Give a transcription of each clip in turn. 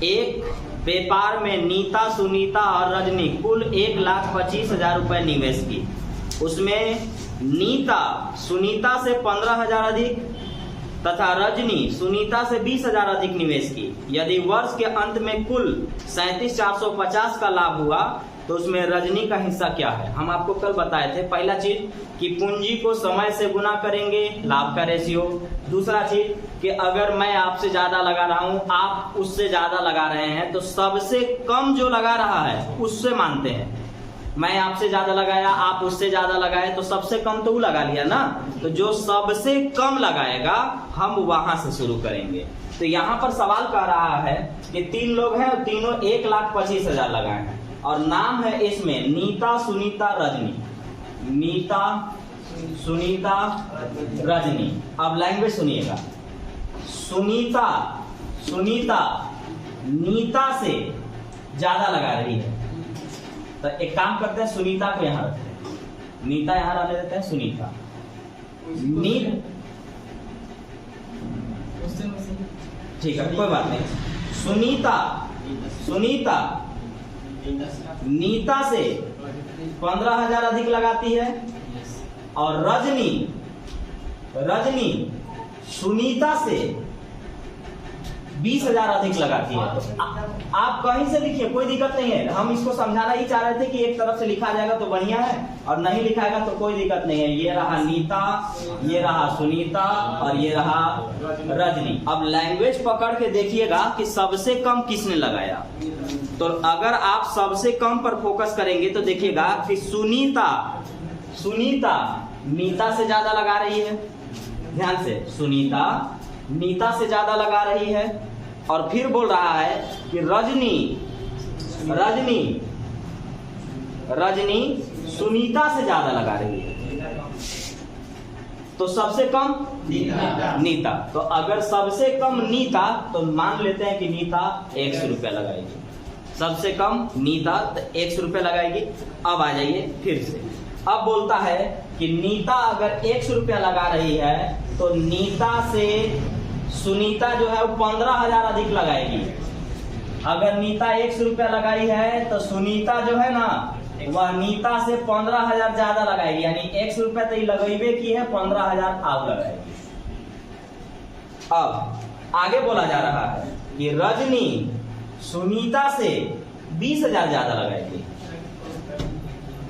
एक व्यापार में नीता, सुनीता और रजनी कुल 1,25,000 रुपए निवेश की। उसमें नीता सुनीता से 15,000 अधिक तथा रजनी सुनीता से 20,000 अधिक निवेश की। यदि वर्ष के अंत में कुल 37,450 का लाभ हुआ तो उसमें रजनी का हिस्सा क्या है? हम आपको कल बताए थे। पहला चीज कि पूंजी को समय से गुना करेंगे, लाभ का रेशियो। दूसरा चीज कि अगर मैं आपसे ज्यादा लगा रहा हूं, आप उससे ज्यादा लगा रहे हैं, तो सबसे कम जो लगा रहा है उससे मानते हैं। मैं आपसे ज्यादा लगाया, आप उससे ज्यादा लगाए, तो सबसे कम तो वो लगा लिया ना। तो जो सबसे कम लगाएगा हम वहां से शुरू करेंगे। तो यहाँ पर सवाल कर रहा है कि 3 लोग हैं और तीनों 1,25,000 लगाए हैं और नाम है इसमें नीता, सुनीता, रजनी। नीता, सुनीता, रजनी। अब लैंग्वेज सुनिएगा। सुनीता नीता से ज्यादा लगा रही है, तो एक काम करते हैं, सुनीता को यहां रखते हैं, नीता यहां रहने देते हैं, सुनीता ठीक है, कोई बात नहीं। सुनीता नीता से 15,000 अधिक लगाती है और रजनी सुनीता से 20,000 अधिक लगाती है। तो आप कहीं से लिखिए, कोई दिक्कत नहीं है। हम इसको समझाना ही चाह रहे थे कि एक तरफ से लिखा जाएगा तो बढ़िया है और नहीं लिखाएगा तो कोई दिक्कत नहीं है। ये रहा नीता, ये रहा सुनीता और ये रहा रजनी। अब लैंग्वेज पकड़ के देखिएगा कि सबसे कम किसने लगाया। तो अगर आप सबसे कम पर फोकस करेंगे तो देखिएगा कि सुनीता नीता से ज्यादा लगा रही है। ध्यान से, सुनीता नीता से ज्यादा लगा रही है और फिर बोल रहा है कि रजनी सुनीता से ज्यादा लगा रही है। तो सबसे कम नीता। तो अगर सबसे कम नीता तो मान लेते हैं कि नीता 100 रुपया लगाएगी। सबसे कम नीता 100 रुपया लगाएगी। अब आ जाइए फिर से, अब बोलता है कि नीता अगर 100 रुपया लगा रही है तो नीता से सुनीता जो है वो 15,000 अधिक लगाएगी। अगर नीता 100 रुपया लगाई है तो सुनीता जो है ना वह नीता से 15,000 ज्यादा लगाएगी, यानी 100 रुपया तो लगेबे की है, 15,000 आप लगाएगी। अब आगे बोला जा रहा है कि रजनी सुनीता से 20,000 ज्यादा लगाएगी।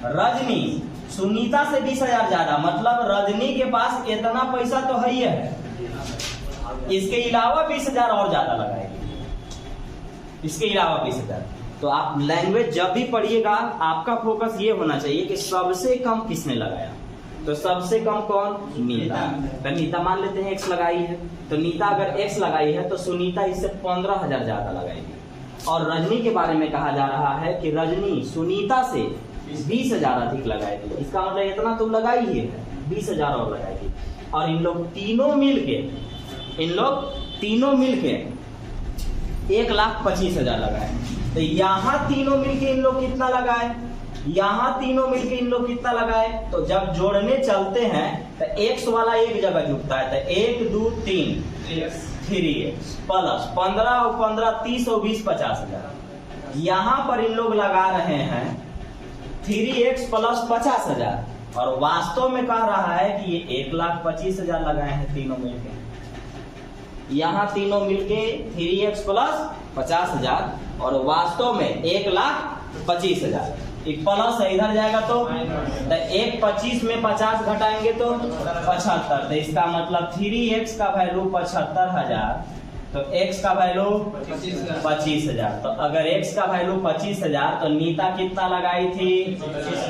रजनी सुनीता से 20,000 ज्यादा, मतलब रजनी के पास इतना पैसा तो है ही है, इसके अलावा 20,000 और ज्यादा लगाएगी। इसके अलावा 20,000। तो आप लैंग्वेज जब भी पढ़िएगा आपका फोकस ये होना चाहिए कि सबसे कम किसने लगाया। तो सबसे कम कौन? नीता। तो नीता मान लेते हैं X लगाई है, तो नीता अगर X लगाई है तो सुनीता इससे 15,000 ज्यादा लगाएगी। और रजनी के बारे में कहा जा रहा है कि रजनी सुनीता से 20,000 अधिक लगाएगी। इसका मतलब इतना तो लगाई ही है, 20,000 और लगाएगी। और इन लोग तीनों मिलके 1,25,000 लगाए। तो यहाँ तीनों मिलके इन लोग कितना लगाए? यहाँ तीनों मिलके इन लोग कितना लगाए? तो जब जोड़ने चलते हैं तो X वाला एक जगह जुटता है, तो 1 2 3 3x प्लस 15 और 15 30 और 20 50,000। यहाँ पर इन लोग लगा रहे हैं 3x प्लस 50,000 और वास्तव में कह रहा है कि ये 1,25,000 लगाए हैं तीनों मिलके। यहाँ तीनों मिलके 3x प्लस 50,000 और वास्तव में 1,25,000। एक प्लस है, इधर जाएगा तो 1,25 में 50 घटाएंगे तो 75। तो इसका मतलब 3x का वैल्यू 75,000, तो x का वैल्यू 25,000। तो अगर x का वैल्यू 25,000 तो नीता कितना लगाई थी?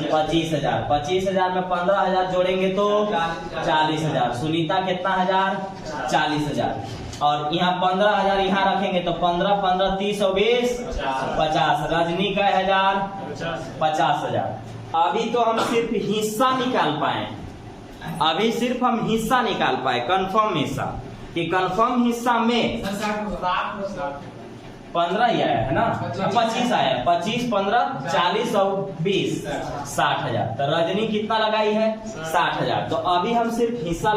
25,000। 25,000 में 15,000 जोड़ेंगे तो 40,000। सुनीता कितना हजार? 40,000। और यहाँ 15,000 यहाँ रखेंगे तो 15 15 30 और 20 50। रजनी का 50,000। अभी तो हम सिर्फ हिस्सा निकाल पाए, कंफर्म हिस्सा कि कंफर्म हिस्सा में 15 ही आया है ना, 25 आया, 25 15 40 और 20 60,000। तो रजनी कितना लगाई है 60,000। तो अभी हम सिर्फ हिस्सा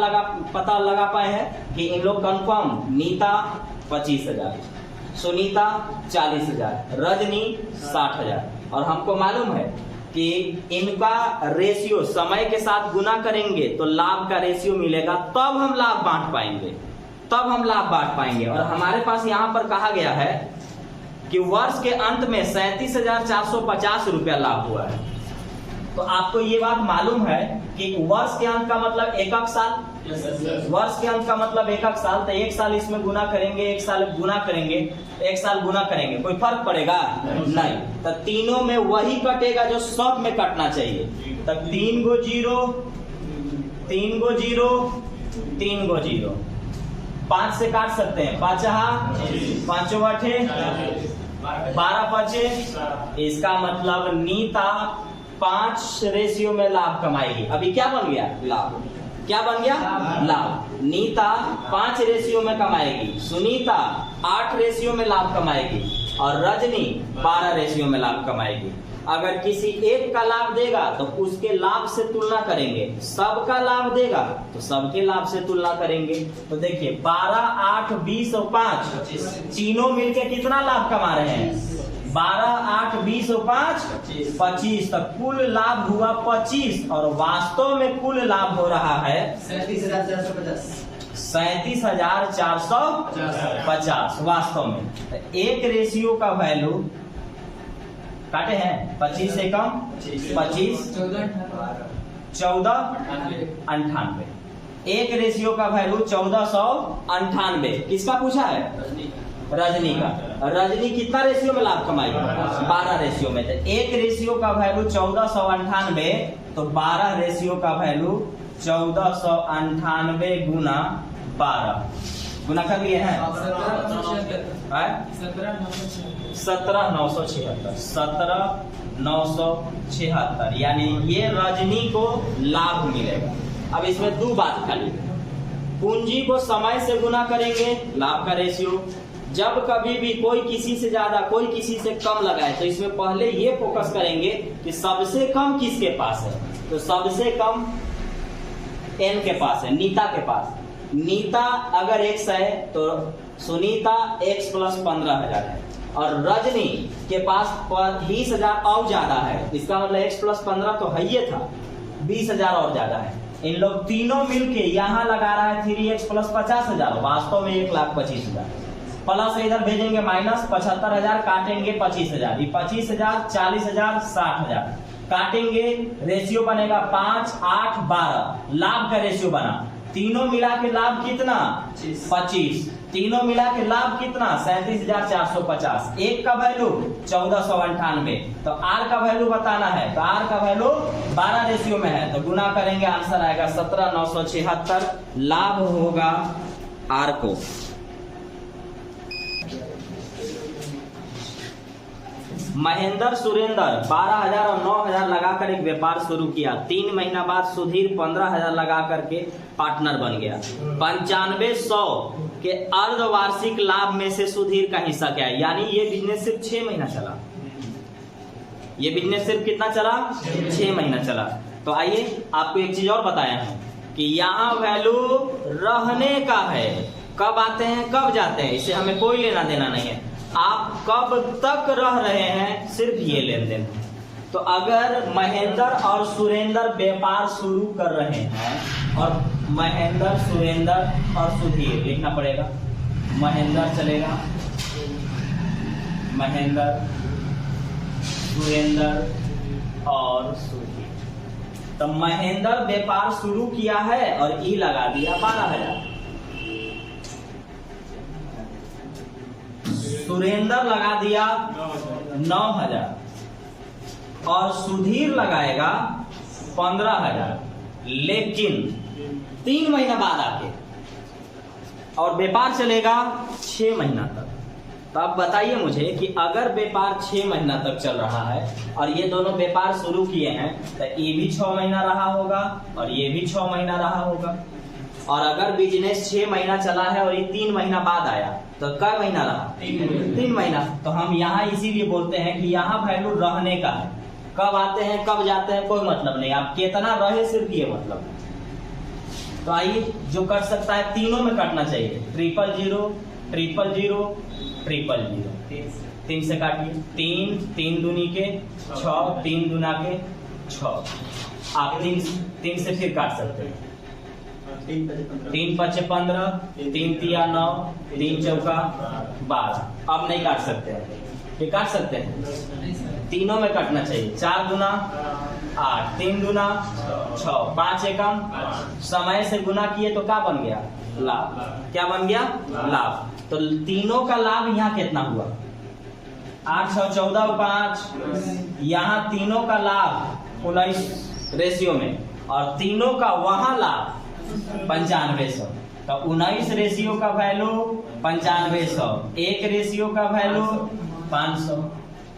पता लगा पाए हैं कि इन लोग कंफर्म, नीता 25,000, सुनीता 40,000, रजनी 60,000। और हमको मालूम है कि इनका रेशियो समय के साथ गुना करेंगे तो लाभ का रेशियो मिलेगा, तब हम लाभ बांट पाएंगे। और हमारे पास यहाँ पर कहा गया है कि वर्ष के अंत में 37,450 रुपया लाभ हुआ है। तो आपको ये बात मालूम है कि वर्ष के अंत का मतलब एकक साल, वर्ष के अंत का मतलब एकक साल। तो एक साल इसमें गुना करेंगे, एक साल गुना करेंगे, एक साल गुना करेंगे, कोई फर्क पड़ेगा नहीं। तो तीनों में वही कटेगा जो सब में कटना चाहिए। तो 3 गो 0, 3 गो 0, 3 गो 0, 5 से काट सकते हैं, 5 5 8 12 5। इसका मतलब नीता 5 रेशियो में लाभ कमाएगी। अभी क्या बन गया लाभ, क्या बन गया लाभ। नीता 5 रेशियो में कमाएगी, सुनीता 8 रेशियो में लाभ कमाएगी और रजनी 12 रेशियो में लाभ कमाएगी। अगर किसी एक का लाभ देगा तो उसके लाभ से तुलना करेंगे, सबका लाभ देगा तो सबके लाभ से तुलना करेंगे। तो देखिए 12 8 20 और 5 तीनों मिलके कितना लाभ कमा रहे हैं, 12 8 20 और 5 25। तक कुल लाभ हुआ 25 और वास्तव में कुल लाभ हो रहा है 37,450 वास्तव में। एक रेशियो का वैल्यू काटे हैं 25 से कम 25 14 98। एक रेशियो का वैल्यू 1498। किसका पूछा है, रजनी का। रजनी कितना रेशियो में लाभ कमाई, 12 रेशियो में। तो एक रेशियो का वैल्यू 1498, तो 12 रेशियो का वैल्यू 1498 गुना 12 गुना कर लिए हैं 17,976, यानी ये रजनी को लाभ मिलेगा। अब इसमें दो बात खाली, पूंजी को समय से गुना करेंगे, लाभ का रेशियो। जब कभी भी कोई किसी से ज्यादा कोई किसी से कम लगाए तो इसमें पहले ये फोकस करेंगे कि सबसे कम किसके पास है। तो सबसे कम एन के पास है, नीता के पास। नीता अगर x है तो सुनीता x प्लस 15,000 है और रजनी के पास 20,000 और ज्यादा है। इसका मतलब x प्लस 15 तो है ही था, 20,000 और ज्यादा है। इन लोग तीनों मिलके यहाँ लगा रहा है 3x प्लस 50,000, वास्तव में 1,25,000। प्लस इधर भेजेंगे माइनस 75,000, काटेंगे 25,000, 25,000 40,000 60,000 काटेंगे, रेशियो बनेगा 5 8 12, लाभ का रेशियो बना। तीनों मिला के लाभ कितना 25, तीनों मिला के लाभ कितना 37,450। एक का वैल्यू 1498, तो आर का वैल्यू बताना है। तो आर का वैल्यू 12 रेशियो में है, तो गुना करेंगे, आंसर आएगा 17,976। लाभ होगा आर को। महेंद्र सुरेंद्र 12,000 और 9,000 लगाकर एक व्यापार शुरू किया। 3 महीना बाद सुधीर 15,000 लगा करके पार्टनर बन गया। 9500 के अर्धवार्षिक लाभ में से सुधीर का हिस्सा क्या है, यानी ये बिजनेस सिर्फ 6 महीना चला। ये बिजनेस सिर्फ कितना चला 6 महीना चला। तो आइए आपको एक चीज और बताया है कि यहाँ वैल्यू रहने का है, कब आते हैं कब जाते हैं इससे हमें कोई लेना देना नहीं है। आप कब तक रह रहे हैं सिर्फ ये लेन देन। तो अगर महेंद्र और सुरेंद्र व्यापार शुरू कर रहे हैं, और महेंद्र सुरेंद्र और सुधीर लिखना पड़ेगा, महेंद्र चलेगा, महेंद्र सुरेंद्र और सुधीर। तो महेंद्र व्यापार शुरू किया है और ई लगा दिया 12,000, सुरेंद्र लगा दिया 9,000 और सुधीर लगाएगा 15,000, लेकिन 3 महीना बाद आके, और व्यापार चलेगा 6 महीना तक। तो अब बताइए मुझे कि अगर व्यापार 6 महीना तक चल रहा है और ये दोनों व्यापार शुरू किए हैं, तो ये भी 6 महीना रहा होगा और ये भी 6 महीना रहा होगा। और अगर बिजनेस 6 महीना चला है और ये 3 महीना बाद आया तो क्या महीना रहा? 3 महीना। तो हम यहाँ इसीलिए बोलते हैं कि यहाँ वैल्यू रहने का है। कब आते हैं कब जाते हैं कोई मतलब नहीं, आप कितना रहे सिर्फ ये मतलब। तो आइए जो कर सकता है तीनों में कटना चाहिए, 000 000 000। 3 से काटिए, 3 दूनी के 6, 3 दूना के 6। आप 3 से फिर काट सकते हैं, 3 पचे 15, 3 तिया 9, 3 चौका 12। अब नहीं काट सकते हैं, ये काट सकते हैं, तीनों में कटना चाहिए। 4 दूना 8, 3 दूना 6, 5 एकम। समय से गुना किए तो क्या बन गया? लाभ। क्या बन गया? लाभ। तो तीनों का लाभ यहाँ कितना हुआ? 8 6 14 5। यहाँ तीनों का लाभ 19 रेशियो में, और तीनों का वहां लाभ 9500। तो 19 रेशियो का वैल्यू 9500, 1 रेशियो का वैल्यू 500।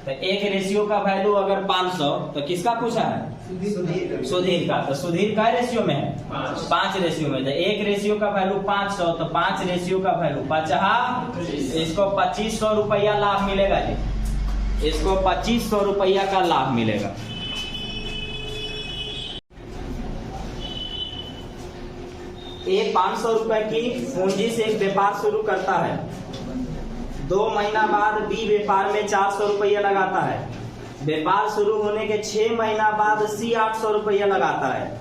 तो 1 रेशियो का वैल्यू अगर 500 तो किसका पूछा है? सुधीर का। तो सुधीर का रेशियो में है 5 रेशियो में। तो 1 रेशियो का वैल्यू 500, तो 5 रेशियो का वैल्यू 50। इसको 2500 रुपया लाभ मिलेगा जी, इसको 2500 रुपया का लाभ मिलेगा। एक 500 रुपए की पूंजी से एक व्यापार शुरू करता है। 2 महीना बाद बी व्यापार में 400 रुपया लगाता है। व्यापार शुरू होने के 6 महीना बाद सी 800 रुपया लगाता है।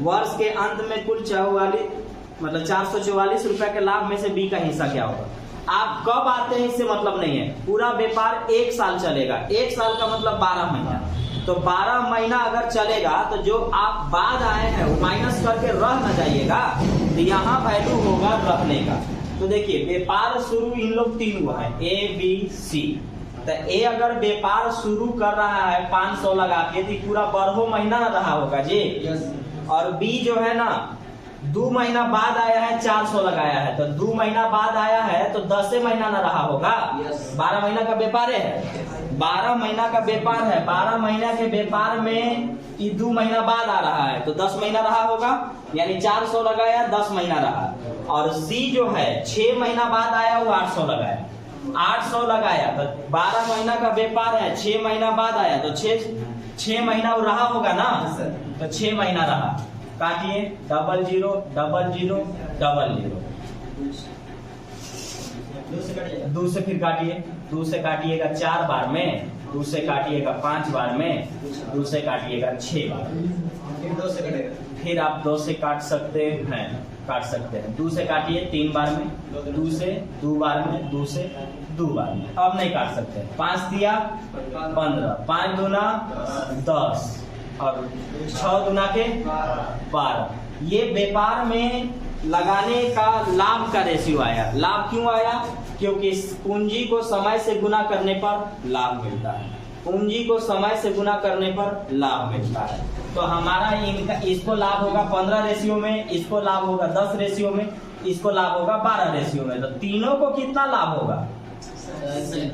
वर्ष के अंत में कुल 444 रुपए के लाभ में से बी का हिस्सा क्या होगा? आप कब आते हैं इससे मतलब नहीं है, पूरा व्यापार 1 साल चलेगा। 1 साल का मतलब 12 महीना। तो 12 महीना अगर चलेगा तो जो आप बाद आए हैं वो माइनस करके रह न जाइएगा, तो यहाँ वैल्यू होगा रहने का। तो देखिए व्यापार शुरू इन लोग 3 हुआ है, ए बी सी। तो ए अगर व्यापार शुरू कर रहा है 500 लगा के, तो पूरा 12 महीना न रहा होगा जी। और बी जो है ना 2 महीना बाद आया है, 400 लगाया है। तो 2 महीना बाद आया है तो 10 महीना न रहा होगा। 12 महीना का व्यापार है, 12 महीना का व्यापार है। 12 महीना के व्यापार में 2 महीना बाद आ रहा है तो 10 महीना रहा होगा, यानी 400 लगाया 10 महीना रहा। और सी जो है 6 महीना बाद आया वो 800 लगाया, 800 लगाया। तो 12 महीना का व्यापार है, 6 महीना बाद आया तो 6 महीना वो रहा होगा ना, तो 6 महीना रहा। काटिए 00 00 00। 2 से फिर काटिए, 2 से काटिएगा 4 बार में, 2 से काटिएगा 5 बार में, 2 से काटिएगा 6 बार। फिर आप 2 से काट सकते हैं, 2 से काटिए 3 बार में, 2 से 2 बार में, 2 से 2 बार में। अब नहीं काट सकते। 5 दिया 15, 5 दूना 10 और 6 दूना के 12। ये व्यापार में लगाने का लाभ का रेशियो आया। लाभ क्यों आया? क्योंकि पूंजी को समय से गुना करने पर लाभ मिलता है। पूंजी को समय से गुना करने पर लाभ मिलता है। तो हमारा इनका इसको लाभ होगा 15 रेशियो में, इसको लाभ होगा 10 रेशियो में, इसको लाभ होगा 12 रेशियो में। तो तीनों को कितना लाभ होगा?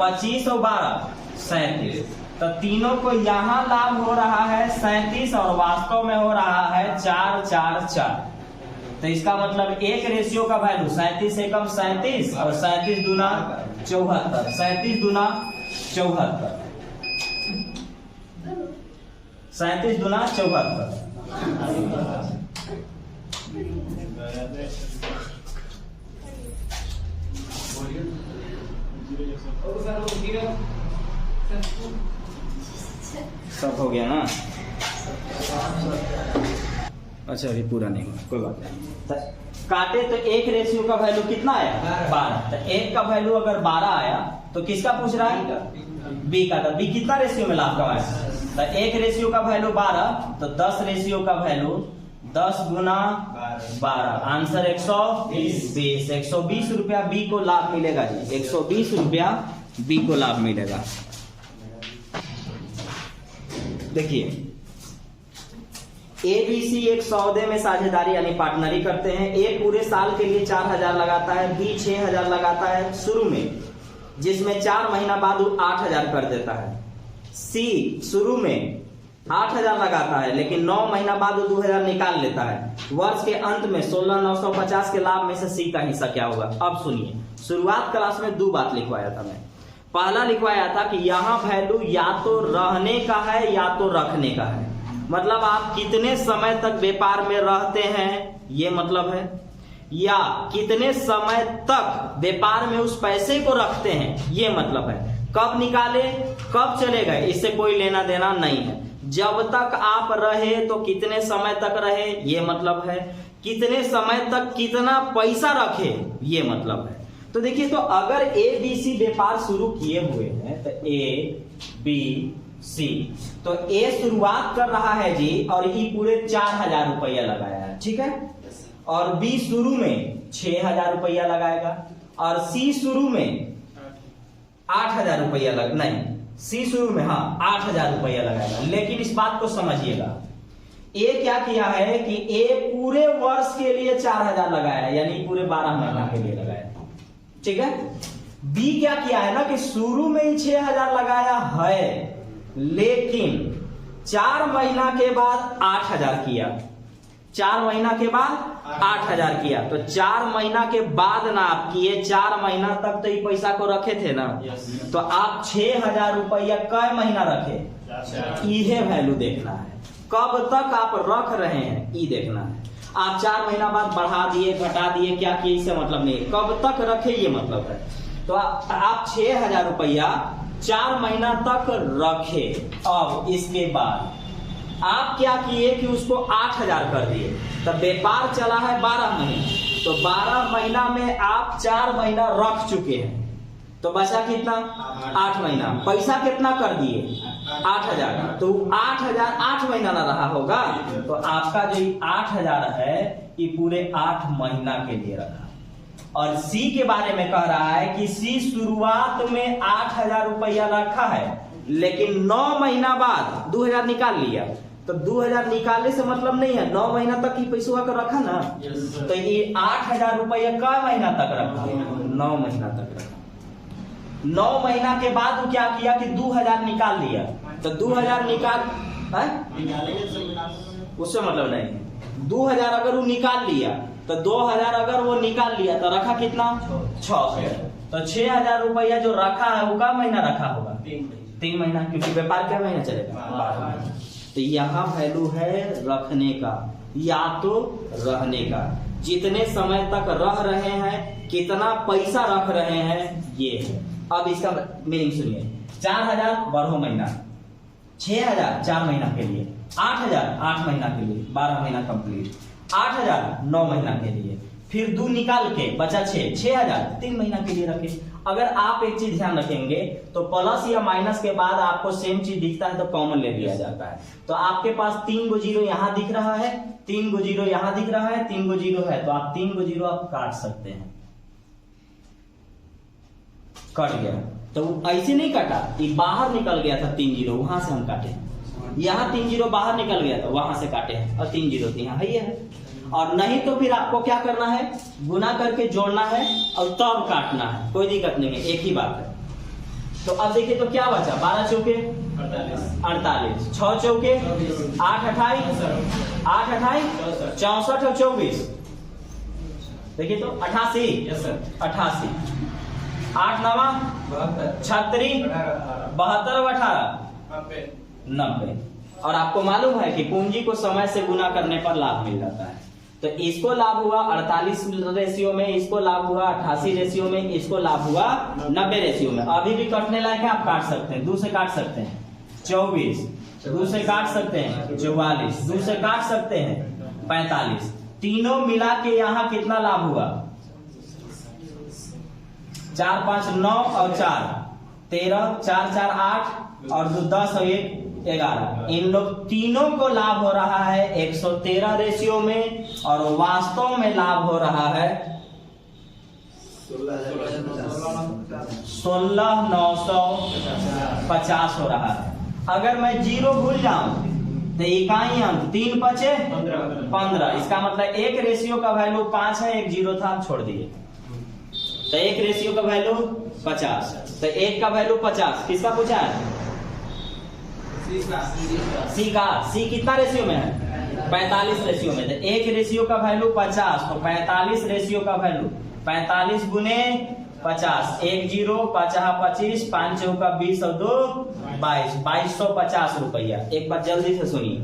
25 और 12 37। तो तीनों को यहाँ लाभ हो रहा है 37 और वास्तव में हो रहा है 4 4 4। तो इसका मतलब 1 रेशियो का वैल्यू 37 एकम 37 और 37 दूना 74, 37 दूना 74, 37 दूना 74। सब हो गया ना? अच्छा अभी पूरा नहीं हुआ, कोई बात नहीं। काटे तो 1 रेशियो का वैल्यू कितना आया? 12। तो 1 का वैल्यू अगर 12 आया तो किसका पूछ रहा है? बी का। तो बी कितना रेशियो में लाभ कमाया? तो 1 रेशियो का वैल्यू 12, तो 10 रेशियो का वैल्यू 10 गुना 12, आंसर 120। 120 रुपया बी को लाभ मिलेगा जी, 120 रुपया बी को लाभ मिलेगा। देखिए ABC एक सौदे में साझेदारी यानी पार्टनरी करते हैं। ए पूरे साल के लिए 4000 लगाता है, बी 6000 लगाता है शुरू में, जिसमें 4 महीना बाद वो 8000 कर देता है। सी शुरू में 8,000 लगाता है, लेकिन 9 महीना बाद वो 2,000 निकाल लेता है। वर्ष के अंत में 16,950 के लाभ में से सी का हिस्सा क्या होगा? अब सुनिए, शुरुआत क्लास में 2 बात लिखवाया था मैं। पहला लिखवाया था कि यहाँ वैल्यू या तो रहने का है या तो रखने का है, मतलब आप कितने समय तक व्यापार में रहते हैं ये मतलब है, या कितने समय तक व्यापार में उस पैसे को रखते हैं ये मतलब है। कब निकाले कब चले गए इससे कोई लेना देना नहीं है। जब तक आप रहे तो कितने समय तक रहे ये मतलब है, कितने समय तक कितना पैसा रखे ये मतलब है। तो देखिए, तो अगर ABC व्यापार शुरू किए हुए हैं तो ABC, तो A शुरुआत कर रहा है जी और E पूरे 4,000 रुपया लगाया है, ठीक है, और B शुरू में 6,000 रुपया लगाएगा और C शुरू में 8,000 रुपया नहीं, C शुरू में 8,000 रुपया लगाएगा। लेकिन इस बात को समझिएगा, A क्या किया है कि A पूरे वर्ष के लिए 4,000 लगाया, यानी पूरे 12 महीना के लिए लगाया, ठीक है। B क्या किया है ना कि शुरू में ही 6,000 लगाया है, लेकिन 4 महीना के बाद 8,000 किया, 4 महीना के बाद 8,000 किया। तो 4 महीना के बाद ना आप किए, 4 महीना तक तो ये पैसा को रखे थे ना, तो आप 6,000 रुपया कै महीना रखे, ये वैल्यू देखना है। कब तक आप रख रहे हैं ये देखना है। आप 4 महीना बाद बढ़ा दिए घटा दिए क्या किए इससे मतलब नहीं, कब तक रखे ये मतलब है। तो आप 6,000 रुपया 4 महीना तक रखे। अब इसके बाद आप क्या किए कि उसको 8,000 कर दिए, तब व्यापार चला है 12 महीने, तो 12 महीना में आप 4 महीना रख चुके हैं, तो बचा कितना 8 महीना। पैसा कितना कर दिए 8,000, तो 8,000 8 महीना ना रहा होगा, तो आपका जो 8,000 है ये पूरे 8 महीना के लिए रखा। और सी के बारे में कह रहा है कि सी शुरुआत में 8,000 रुपया रखा है, लेकिन 9 महीना बाद 2,000 निकाल लिया। तो 2,000 निकालने से मतलब नहीं है, 9 महीना तक ही पैसा का रखा ना, तो ये 8,000 रुपया कै महीना तक रखा, 9 महीना तक रखा। 9 महीना के बाद वो क्या किया कि 2,000 निकाल लिया, तो 2,000 निकाल उससे मतलब नहीं है। 2,000 अगर वो निकाल लिया तो 2,000 अगर वो निकाल लिया तो रखा कितना 6,000, तो 6,000 रुपया जो रखा है वो क्या महीना रखा होगा 3 महीना, क्योंकि व्यापार क्या महीना चलेगा 12 महीना। तो यहाँ वैल्यू है रखने का या तो रहने का, जितने समय तक रह रहे हैं कितना पैसा रख रहे हैं ये है। अब इसका मीनिंग सुनिए, 4,000 12 महीना, 6,000 4 महीना के लिए, 8,000 8 महीना के लिए, 12 महीना कंप्लीट, 8,000 9 महीना के लिए, फिर 2 निकाल के बचा 6,000 3 महीना के लिए रखे। अगर आप एक चीज ध्यान रखेंगे तो प्लस या माइनस के बाद आपको सेम चीज दिखता है तो कॉमन ले लिया जाता है। तो आपके पास 3 गो जीरो यहाँ दिख रहा है, 3 गो जीरो यहाँ दिख रहा है, 3 गो जीरो है, तो आप 3 गो जीरो आप काट सकते हैं। कट गया तो ऐसे नहीं कटा, ये बाहर निकल गया था 3 जीरो, वहां से हम काटे, यहाँ 3 जीरो बाहर निकल गया था वहां से काटे हैं, और 3 जीरो यहाँ है। और नहीं तो फिर आपको क्या करना है, गुना करके जोड़ना है और तब काटना है, कोई दिक्कत नहीं है, एक ही बात है। तो अब देखिए तो क्या बचा, 12 चौके 48, 6 चौके 8 28, 8 28 64 और 24, देखिए तो 88, 88, 8 9 36, 72 और 18 90। और आपको मालूम है कि पूंजी को समय से गुना करने पर लाभ मिल जाता है। तो इसको लाभ हुआ 48 रेशियो में, इसको लाभ हुआ 88 रेशियो में, इसको लाभ हुआ 90 रेशियो में। अभी भी कटने लायक है, आप काट सकते हैं, 2 से काट सकते हैं 24, 2 से काट सकते हैं 44, 2 से काट सकते हैं 45। तीनों मिला के यहाँ कितना लाभ हुआ 4 5 9 और 4 13, 4 4 8 और 2 10 और 1 11। इन लोग तीनों को लाभ हो रहा है 113 रेशियो में, और वास्तव में लाभ हो रहा है 16,950 हो रहा है। अगर मैं जीरो भूल जाऊं तो इकाई अंक 3 बचे 15, इसका मतलब एक रेशियो का वैल्यू 5 है, एक जीरो था आप छोड़ दिए, तो एक रेशियो का वैल्यू 50, तो एक का वैल्यू 50। किसका पूछा है सी का सी कितना रेशियो में है 45 रेशियो में। तो एक रेशियो का वैल्यू 50, तो 45 रेशियो का वैल्यू 45 गुने 50, 1 0 5 25, 5 चौका 20 और 2 22, 2250 रुपया। एक बार जल्दी से सुनिए,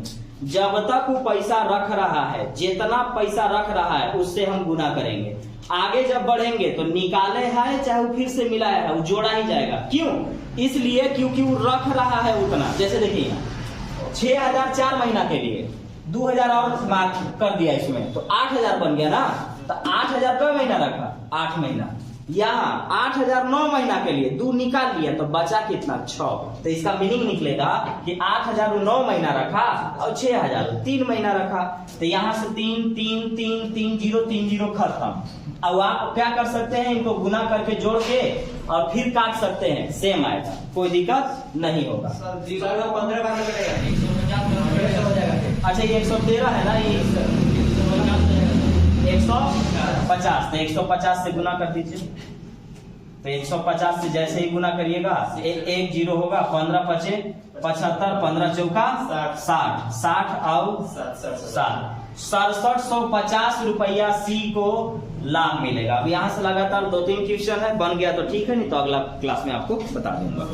जब तक वो पैसा रख रहा है, जितना पैसा रख रहा है उससे हम गुना करेंगे। आगे जब बढ़ेंगे तो निकाले है चाहे वो फिर से मिला है, वो जोड़ा ही जाएगा। क्यों? इसलिए क्योंकि वो रख रहा है उतना। जैसे देखिए 6000 4 महीना के लिए 2000 और मार्क कर दिया इसमें, तो 8000 बन गया ना। तो 8000 का महीना रखा 8 महीना। यहाँ 8000 9 महीना के लिए 2 निकाल लिया तो बचा कितना 6। तो इसका मीनिंग निकलेगा कि 8000 9 महीना रखा और 6000 3 महीना रखा। तो यहाँ से 3 3 3 3 0 3 0 खत्म। अब आप क्या कर सकते हैं, इनको गुना करके जोड़ के और फिर काट सकते हैं, सेम आएगा, कोई दिक्कत नहीं होगा। अच्छा ये 113 है ना, ये 150, तो 150 से गुना कर दीजिए। तो 150 से जैसे ही गुना करिएगा 1 0 होगा, 15 5 75, 15 चौका 60, 60 और 60, 6750 रुपया सी को लाभ मिलेगा। अब यहाँ से लगातार 2-3 क्वेश्चन है, बन गया तो ठीक है, नहीं तो अगला क्लास में आपको बता दूंगा।